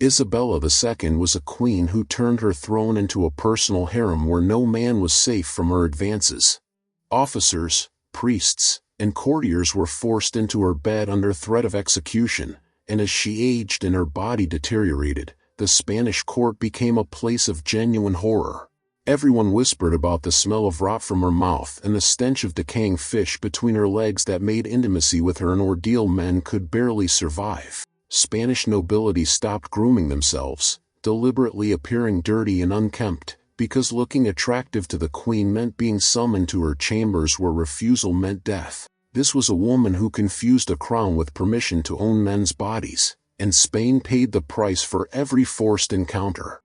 Isabella II was a queen who turned her throne into a personal harem where no man was safe from her advances. Officers, priests, and courtiers were forced into her bed under threat of execution, and as she aged and her body deteriorated, the Spanish court became a place of genuine horror. Everyone whispered about the smell of rot from her mouth and the stench of decaying fish between her legs that made intimacy with her an ordeal men could barely survive. Spanish nobility stopped grooming themselves, deliberately appearing dirty and unkempt, because looking attractive to the queen meant being summoned to her chambers where refusal meant death. This was a woman who confused a crown with permission to own men's bodies, and Spain paid the price for every forced encounter.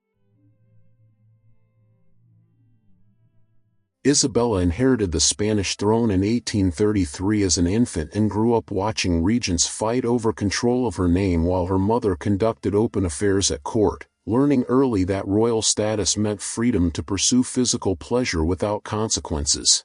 Isabella inherited the Spanish throne in 1833 as an infant and grew up watching regents fight over control of her name while her mother conducted open affairs at court, learning early that royal status meant freedom to pursue physical pleasure without consequences.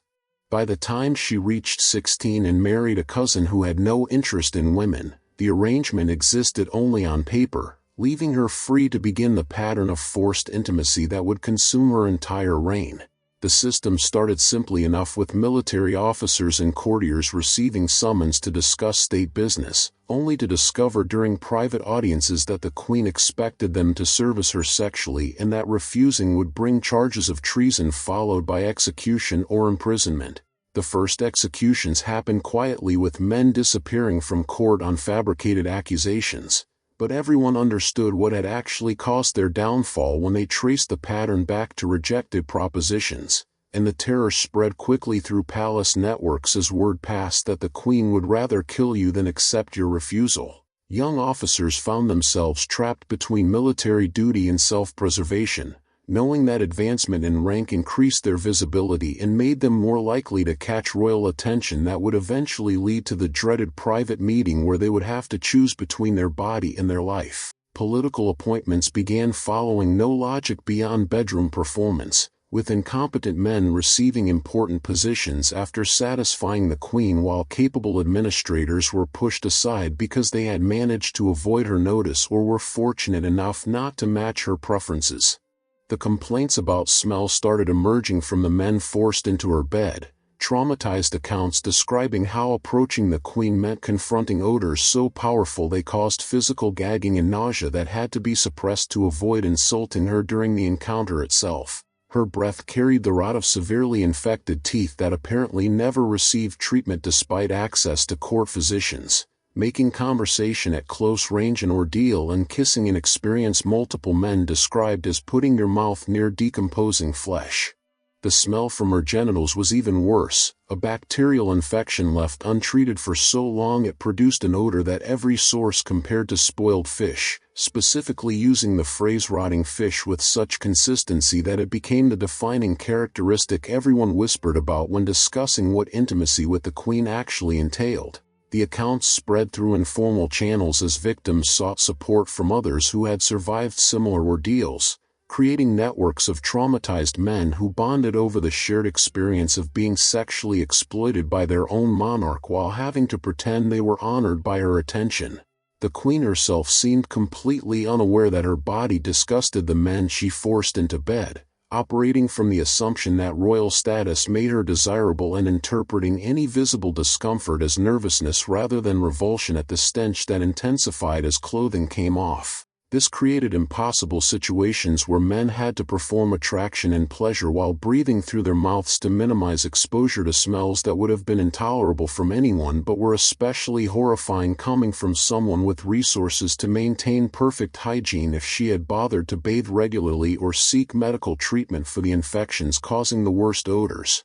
By the time she reached 16 and married a cousin who had no interest in women, the arrangement existed only on paper, leaving her free to begin the pattern of forced intimacy that would consume her entire reign. The system started simply enough with military officers and courtiers receiving summons to discuss state business, only to discover during private audiences that the queen expected them to service her sexually and that refusing would bring charges of treason followed by execution or imprisonment. The first executions happened quietly with men disappearing from court on fabricated accusations, but everyone understood what had actually caused their downfall when they traced the pattern back to rejected propositions, and the terror spread quickly through palace networks as word passed that the queen would rather kill you than accept your refusal. Young officers found themselves trapped between military duty and self-preservation, knowing that advancement in rank increased their visibility and made them more likely to catch royal attention that would eventually lead to the dreaded private meeting where they would have to choose between their body and their life. Political appointments began following no logic beyond bedroom performance, with incompetent men receiving important positions after satisfying the queen while capable administrators were pushed aside because they had managed to avoid her notice or were fortunate enough not to match her preferences. The complaints about smell started emerging from the men forced into her bed, traumatized accounts describing how approaching the queen meant confronting odors so powerful they caused physical gagging and nausea that had to be suppressed to avoid insulting her during the encounter itself. Her breath carried the rot of severely infected teeth that apparently never received treatment despite access to court physicians, making conversation at close range an ordeal, and kissing an experience multiple men described as putting your mouth near decomposing flesh. The smell from her genitals was even worse, a bacterial infection left untreated for so long it produced an odor that every source compared to spoiled fish, specifically using the phrase rotting fish with such consistency that it became the defining characteristic everyone whispered about when discussing what intimacy with the queen actually entailed. The accounts spread through informal channels as victims sought support from others who had survived similar ordeals, creating networks of traumatized men who bonded over the shared experience of being sexually exploited by their own monarch while having to pretend they were honored by her attention. The queen herself seemed completely unaware that her body disgusted the men she forced into bed, operating from the assumption that royal status made her desirable and interpreting any visible discomfort as nervousness rather than revulsion at the stench that intensified as clothing came off. This created impossible situations where men had to perform attraction and pleasure while breathing through their mouths to minimize exposure to smells that would have been intolerable from anyone but were especially horrifying coming from someone with resources to maintain perfect hygiene if she had bothered to bathe regularly or seek medical treatment for the infections causing the worst odors.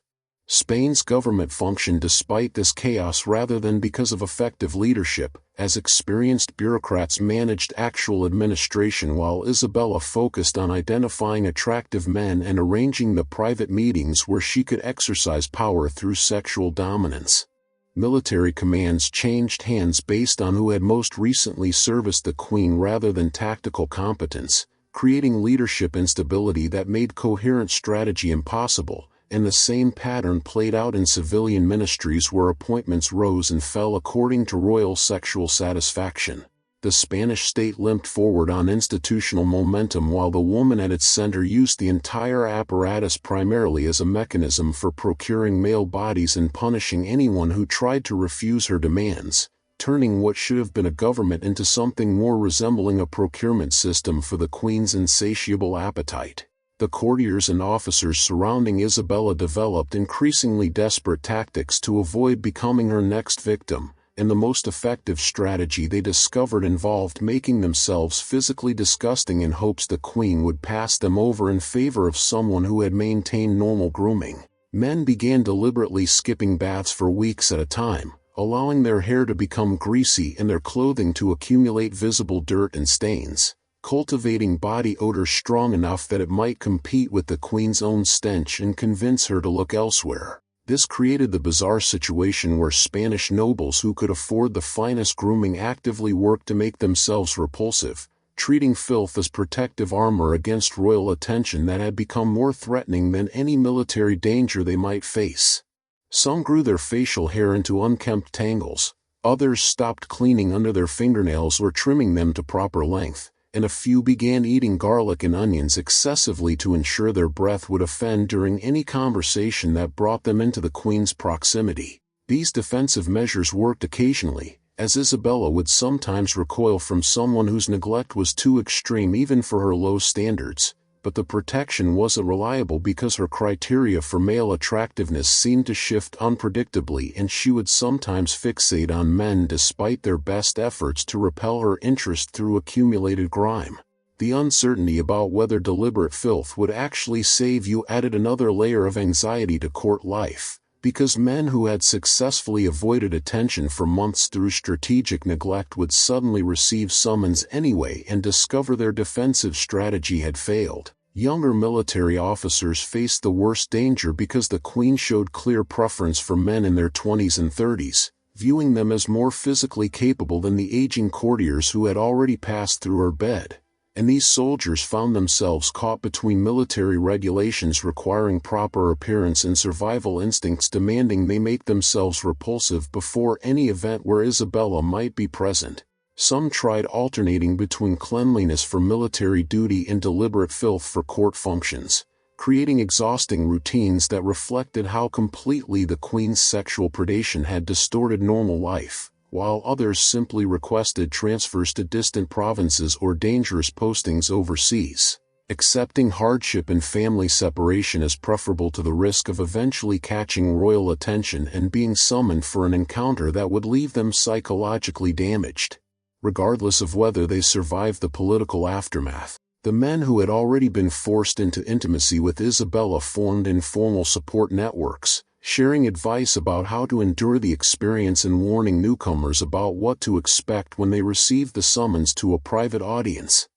Spain's government functioned despite this chaos rather than because of effective leadership, as experienced bureaucrats managed actual administration while Isabella focused on identifying attractive men and arranging the private meetings where she could exercise power through sexual dominance. Military commands changed hands based on who had most recently serviced the queen rather than tactical competence, creating leadership instability that made coherent strategy impossible. And the same pattern played out in civilian ministries where appointments rose and fell according to royal sexual satisfaction. The Spanish state limped forward on institutional momentum while the woman at its center used the entire apparatus primarily as a mechanism for procuring male bodies and punishing anyone who tried to refuse her demands, turning what should have been a government into something more resembling a procurement system for the queen's insatiable appetite. The courtiers and officers surrounding Isabella developed increasingly desperate tactics to avoid becoming her next victim, and the most effective strategy they discovered involved making themselves physically disgusting in hopes the queen would pass them over in favor of someone who had maintained normal grooming. Men began deliberately skipping baths for weeks at a time, allowing their hair to become greasy and their clothing to accumulate visible dirt and stains, cultivating body odor strong enough that it might compete with the queen's own stench and convince her to look elsewhere. This created the bizarre situation where Spanish nobles who could afford the finest grooming actively worked to make themselves repulsive, treating filth as protective armor against royal attention that had become more threatening than any military danger they might face. Some grew their facial hair into unkempt tangles, others stopped cleaning under their fingernails or trimming them to proper length, and a few began eating garlic and onions excessively to ensure their breath would offend during any conversation that brought them into the queen's proximity. These defensive measures worked occasionally, as Isabella would sometimes recoil from someone whose neglect was too extreme even for her low standards, but the protection wasn't reliable because her criteria for male attractiveness seemed to shift unpredictably, and she would sometimes fixate on men despite their best efforts to repel her interest through accumulated grime. The uncertainty about whether deliberate filth would actually save you added another layer of anxiety to court life, because men who had successfully avoided attention for months through strategic neglect would suddenly receive summons anyway and discover their defensive strategy had failed. Younger military officers faced the worst danger because the queen showed clear preference for men in their 20s and 30s, viewing them as more physically capable than the aging courtiers who had already passed through her bed. And these soldiers found themselves caught between military regulations requiring proper appearance and survival instincts demanding they make themselves repulsive before any event where Isabella might be present. Some tried alternating between cleanliness for military duty and deliberate filth for court functions, creating exhausting routines that reflected how completely the queen's sexual predation had distorted normal life, while others simply requested transfers to distant provinces or dangerous postings overseas, accepting hardship and family separation as preferable to the risk of eventually catching royal attention and being summoned for an encounter that would leave them psychologically damaged. Regardless of whether they survived the political aftermath, the men who had already been forced into intimacy with Isabella formed informal support networks, sharing advice about how to endure the experience and warning newcomers about what to expect when they received the summons to a private audience.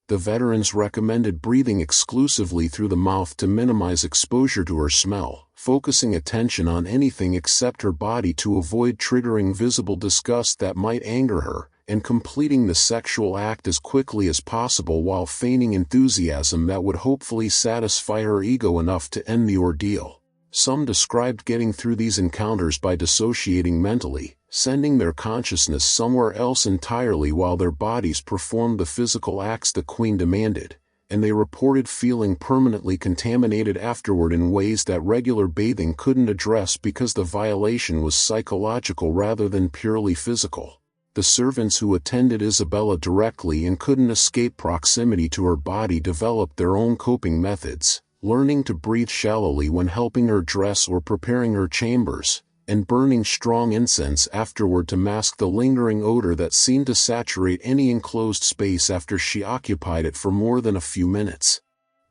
The veterans recommended breathing exclusively through the mouth to minimize exposure to her smell, focusing attention on anything except her body to avoid triggering visible disgust that might anger her, and completing the sexual act as quickly as possible while feigning enthusiasm that would hopefully satisfy her ego enough to end the ordeal. Some described getting through these encounters by dissociating mentally, sending their consciousness somewhere else entirely while their bodies performed the physical acts the queen demanded, and they reported feeling permanently contaminated afterward in ways that regular bathing couldn't address because the violation was psychological rather than purely physical. The servants who attended Isabella directly and couldn't escape proximity to her body developed their own coping methods, learning to breathe shallowly when helping her dress or preparing her chambers, and burning strong incense afterward to mask the lingering odor that seemed to saturate any enclosed space after she occupied it for more than a few minutes.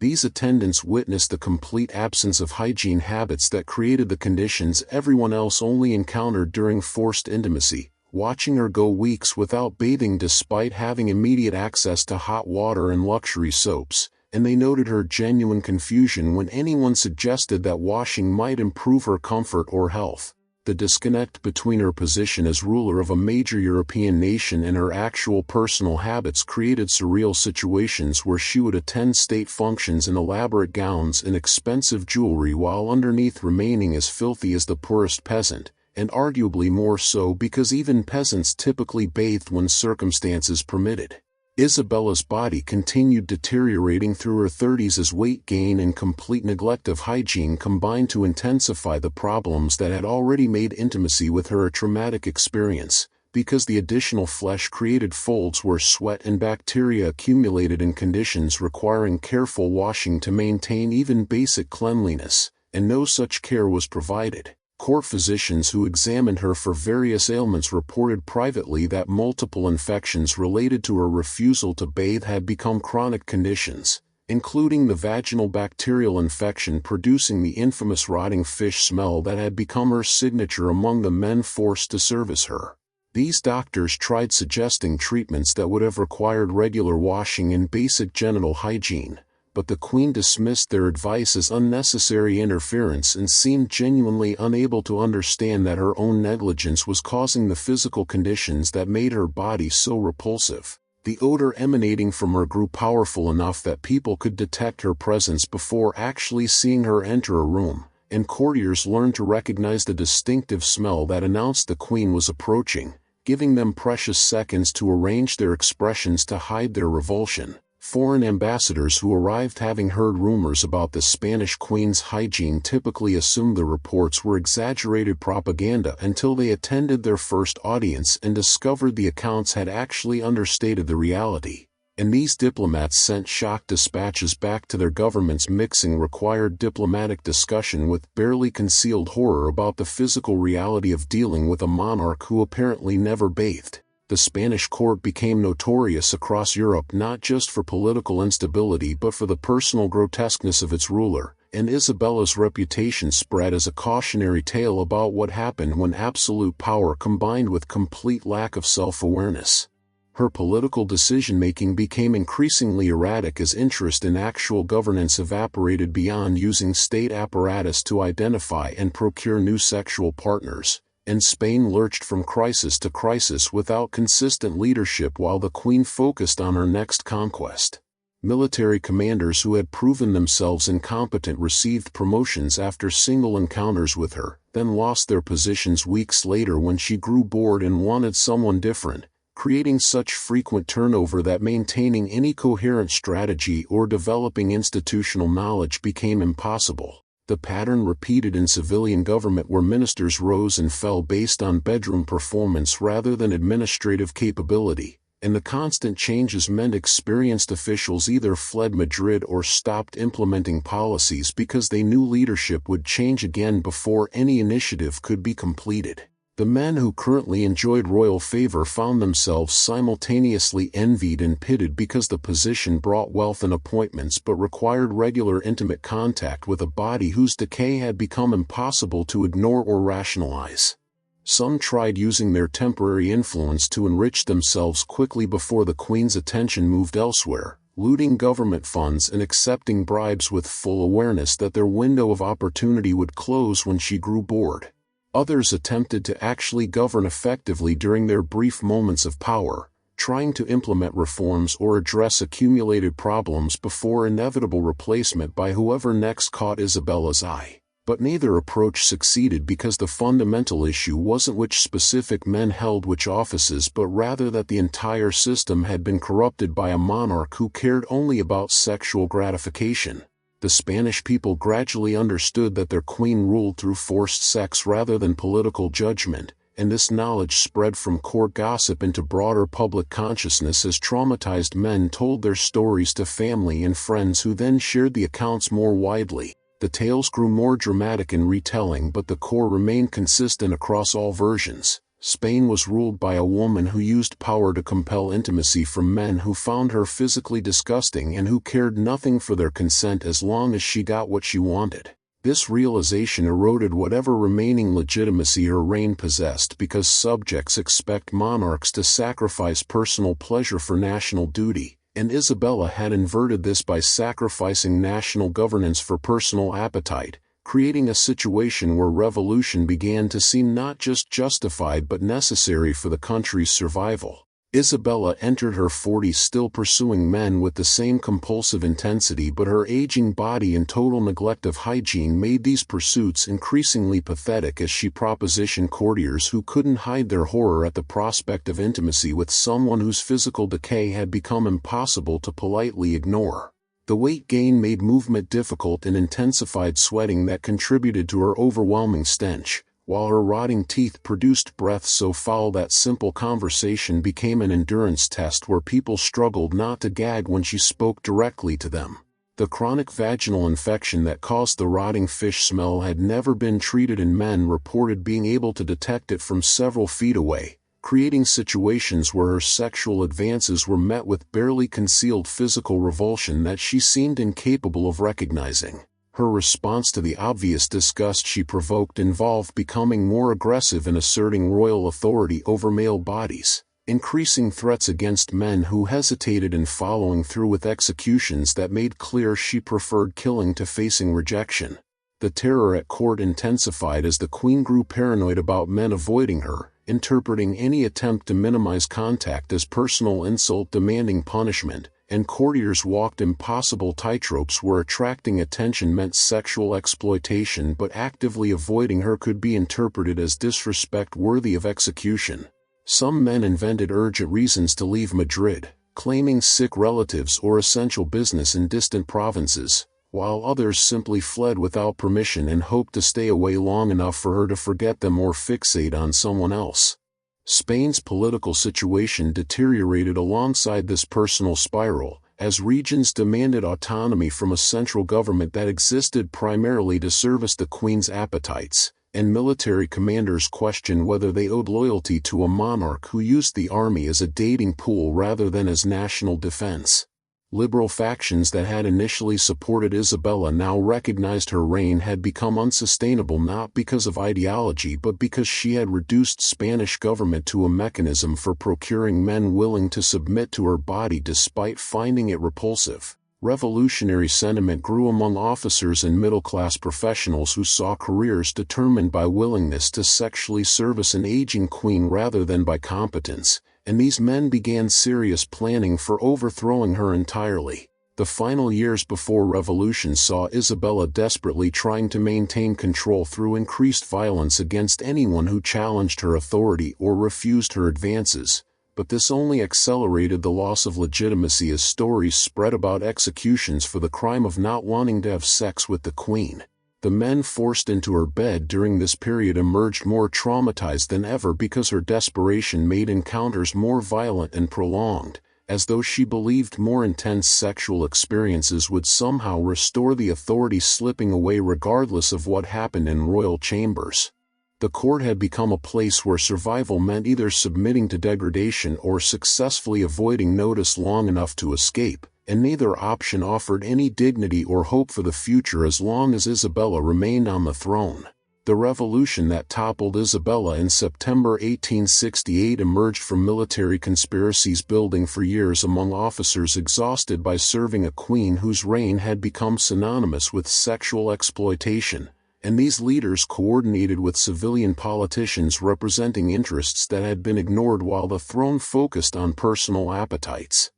These attendants witnessed the complete absence of hygiene habits that created the conditions everyone else only encountered during forced intimacy, watching her go weeks without bathing despite having immediate access to hot water and luxury soaps, and they noted her genuine confusion when anyone suggested that washing might improve her comfort or health. The disconnect between her position as ruler of a major European nation and her actual personal habits created surreal situations where she would attend state functions in elaborate gowns and expensive jewelry while underneath remaining as filthy as the poorest peasant, and arguably more so because even peasants typically bathed when circumstances permitted. Isabella's body continued deteriorating through her 30s as weight gain and complete neglect of hygiene combined to intensify the problems that had already made intimacy with her a traumatic experience, because the additional flesh created folds where sweat and bacteria accumulated in conditions requiring careful washing to maintain even basic cleanliness, and no such care was provided. Court physicians who examined her for various ailments reported privately that multiple infections related to her refusal to bathe had become chronic conditions, including the vaginal bacterial infection producing the infamous rotting fish smell that had become her signature among the men forced to service her. These doctors tried suggesting treatments that would have required regular washing and basic genital hygiene, but the Queen dismissed their advice as unnecessary interference and seemed genuinely unable to understand that her own negligence was causing the physical conditions that made her body so repulsive. The odor emanating from her grew powerful enough that people could detect her presence before actually seeing her enter a room, and courtiers learned to recognize the distinctive smell that announced the Queen was approaching, giving them precious seconds to arrange their expressions to hide their revulsion. Foreign ambassadors who arrived having heard rumors about the Spanish Queen's hygiene typically assumed the reports were exaggerated propaganda until they attended their first audience and discovered the accounts had actually understated the reality. And these diplomats sent shock dispatches back to their governments mixing required diplomatic discussion with barely concealed horror about the physical reality of dealing with a monarch who apparently never bathed. The Spanish court became notorious across Europe not just for political instability but for the personal grotesqueness of its ruler, and Isabella's reputation spread as a cautionary tale about what happened when absolute power combined with complete lack of self-awareness. Her political decision-making became increasingly erratic as interest in actual governance evaporated beyond using state apparatus to identify and procure new sexual partners, and Spain lurched from crisis to crisis without consistent leadership while the Queen focused on her next conquest. Military commanders who had proven themselves incompetent received promotions after single encounters with her, then lost their positions weeks later when she grew bored and wanted someone different, creating such frequent turnover that maintaining any coherent strategy or developing institutional knowledge became impossible. The pattern repeated in civilian government where ministers rose and fell based on bedroom performance rather than administrative capability, and the constant changes meant experienced officials either fled Madrid or stopped implementing policies because they knew leadership would change again before any initiative could be completed. The men who currently enjoyed royal favor found themselves simultaneously envied and pitted because the position brought wealth and appointments but required regular intimate contact with a body whose decay had become impossible to ignore or rationalize. Some tried using their temporary influence to enrich themselves quickly before the Queen's attention moved elsewhere, looting government funds and accepting bribes with full awareness that their window of opportunity would close when she grew bored. Others attempted to actually govern effectively during their brief moments of power, trying to implement reforms or address accumulated problems before inevitable replacement by whoever next caught Isabella's eye. But neither approach succeeded because the fundamental issue wasn't which specific men held which offices but rather that the entire system had been corrupted by a monarch who cared only about sexual gratification. The Spanish people gradually understood that their queen ruled through forced sex rather than political judgment, and this knowledge spread from court gossip into broader public consciousness as traumatized men told their stories to family and friends who then shared the accounts more widely. The tales grew more dramatic in retelling but the core remained consistent across all versions. Spain was ruled by a woman who used power to compel intimacy from men who found her physically disgusting and who cared nothing for their consent as long as she got what she wanted. This realization eroded whatever remaining legitimacy her reign possessed because subjects expect monarchs to sacrifice personal pleasure for national duty, and Isabella had inverted this by sacrificing national governance for personal appetite, creating a situation where revolution began to seem not just justified but necessary for the country's survival. Isabella entered her 40s still pursuing men with the same compulsive intensity, but her aging body and total neglect of hygiene made these pursuits increasingly pathetic as she propositioned courtiers who couldn't hide their horror at the prospect of intimacy with someone whose physical decay had become impossible to politely ignore. The weight gain made movement difficult and intensified sweating that contributed to her overwhelming stench, while her rotting teeth produced breath so foul that simple conversation became an endurance test where people struggled not to gag when she spoke directly to them. The chronic vaginal infection that caused the rotting fish smell had never been treated, and men reported being able to detect it from several feet away, creating situations where her sexual advances were met with barely concealed physical revulsion that she seemed incapable of recognizing. Her response to the obvious disgust she provoked involved becoming more aggressive in asserting royal authority over male bodies, increasing threats against men who hesitated, and following through with executions that made clear she preferred killing to facing rejection. The terror at court intensified as the queen grew paranoid about men avoiding her, interpreting any attempt to minimize contact as personal insult demanding punishment, and courtiers walked impossible tightropes where attracting attention meant sexual exploitation, but actively avoiding her could be interpreted as disrespect worthy of execution. Some men invented urgent reasons to leave Madrid, claiming sick relatives or essential business in distant provinces, while others simply fled without permission and hoped to stay away long enough for her to forget them or fixate on someone else. Spain's political situation deteriorated alongside this personal spiral, as regions demanded autonomy from a central government that existed primarily to service the Queen's appetites, and military commanders questioned whether they owed loyalty to a monarch who used the army as a dating pool rather than as national defense. Liberal factions that had initially supported Isabella now recognized her reign had become unsustainable not because of ideology but because she had reduced Spanish government to a mechanism for procuring men willing to submit to her body despite finding it repulsive. Revolutionary sentiment grew among officers and middle-class professionals who saw careers determined by willingness to sexually service an aging queen rather than by competence, and these men began serious planning for overthrowing her entirely. The final years before revolution saw Isabella desperately trying to maintain control through increased violence against anyone who challenged her authority or refused her advances, but this only accelerated the loss of legitimacy as stories spread about executions for the crime of not wanting to have sex with the queen. The men forced into her bed during this period emerged more traumatized than ever because her desperation made encounters more violent and prolonged, as though she believed more intense sexual experiences would somehow restore the authority slipping away regardless of what happened in royal chambers. The court had become a place where survival meant either submitting to degradation or successfully avoiding notice long enough to escape, and neither option offered any dignity or hope for the future as long as Isabella remained on the throne. The revolution that toppled Isabella in September 1868 emerged from military conspiracies building for years among officers exhausted by serving a queen whose reign had become synonymous with sexual exploitation, and these leaders coordinated with civilian politicians representing interests that had been ignored while the throne focused on personal appetites.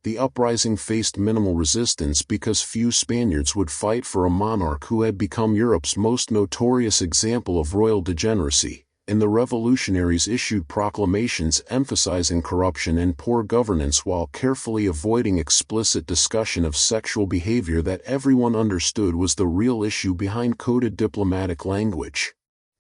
The uprising faced minimal resistance because few Spaniards would fight for a monarch who had become Europe's most notorious example of royal degeneracy, and the revolutionaries issued proclamations emphasizing corruption and poor governance while carefully avoiding explicit discussion of sexual behavior that everyone understood was the real issue behind coded diplomatic language.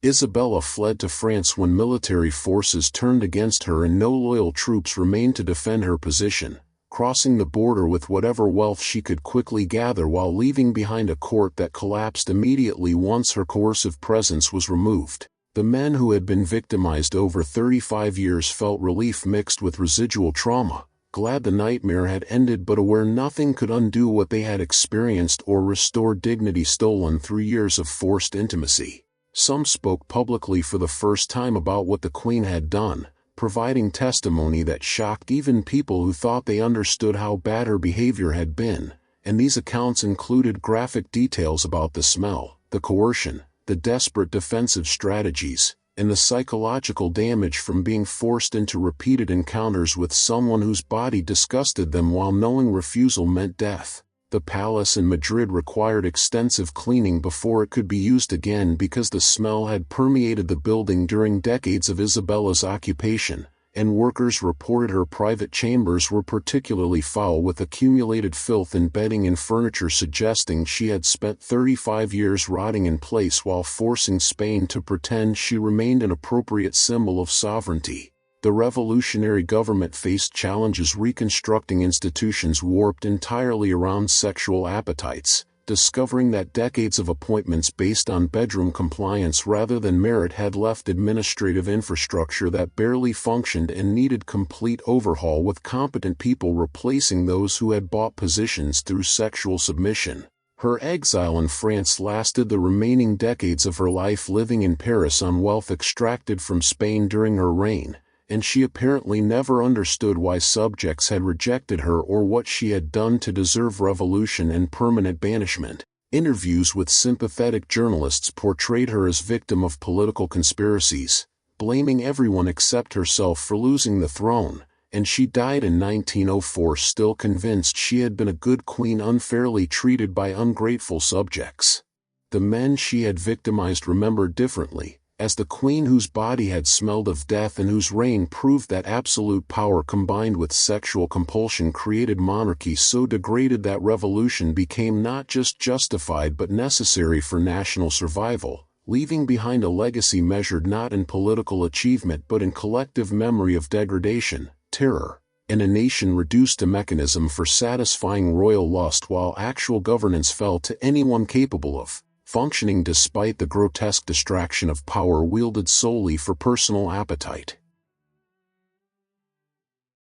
Isabella fled to France when military forces turned against her and no loyal troops remained to defend her position, crossing the border with whatever wealth she could quickly gather while leaving behind a court that collapsed immediately once her coercive presence was removed. The men who had been victimized over 35 years felt relief mixed with residual trauma, glad the nightmare had ended but aware nothing could undo what they had experienced or restore dignity stolen through years of forced intimacy. Some spoke publicly for the first time about what the queen had done, providing testimony that shocked even people who thought they understood how bad her behavior had been, and these accounts included graphic details about the smell, the coercion, the desperate defensive strategies, and the psychological damage from being forced into repeated encounters with someone whose body disgusted them while knowing refusal meant death. The palace in Madrid required extensive cleaning before it could be used again because the smell had permeated the building during decades of Isabella's occupation, and workers reported her private chambers were particularly foul with accumulated filth and bedding and furniture, suggesting she had spent 35 years rotting in place while forcing Spain to pretend she remained an appropriate symbol of sovereignty. The revolutionary government faced challenges reconstructing institutions warped entirely around sexual appetites, discovering that decades of appointments based on bedroom compliance rather than merit had left administrative infrastructure that barely functioned and needed complete overhaul, with competent people replacing those who had bought positions through sexual submission. Her exile in France lasted the remaining decades of her life, living in Paris on wealth extracted from Spain during her reign, and she apparently never understood why subjects had rejected her or what she had done to deserve revolution and permanent banishment. Interviews with sympathetic journalists portrayed her as victim of political conspiracies, blaming everyone except herself for losing the throne, and she died in 1904 still convinced she had been a good queen unfairly treated by ungrateful subjects. The men she had victimized remembered differently, as the queen whose body had smelled of death and whose reign proved that absolute power combined with sexual compulsion created monarchy so degraded that revolution became not just justified but necessary for national survival, leaving behind a legacy measured not in political achievement but in collective memory of degradation, terror, and a nation reduced to mechanism for satisfying royal lust while actual governance fell to anyone capable of functioning despite the grotesque distraction of power wielded solely for personal appetite.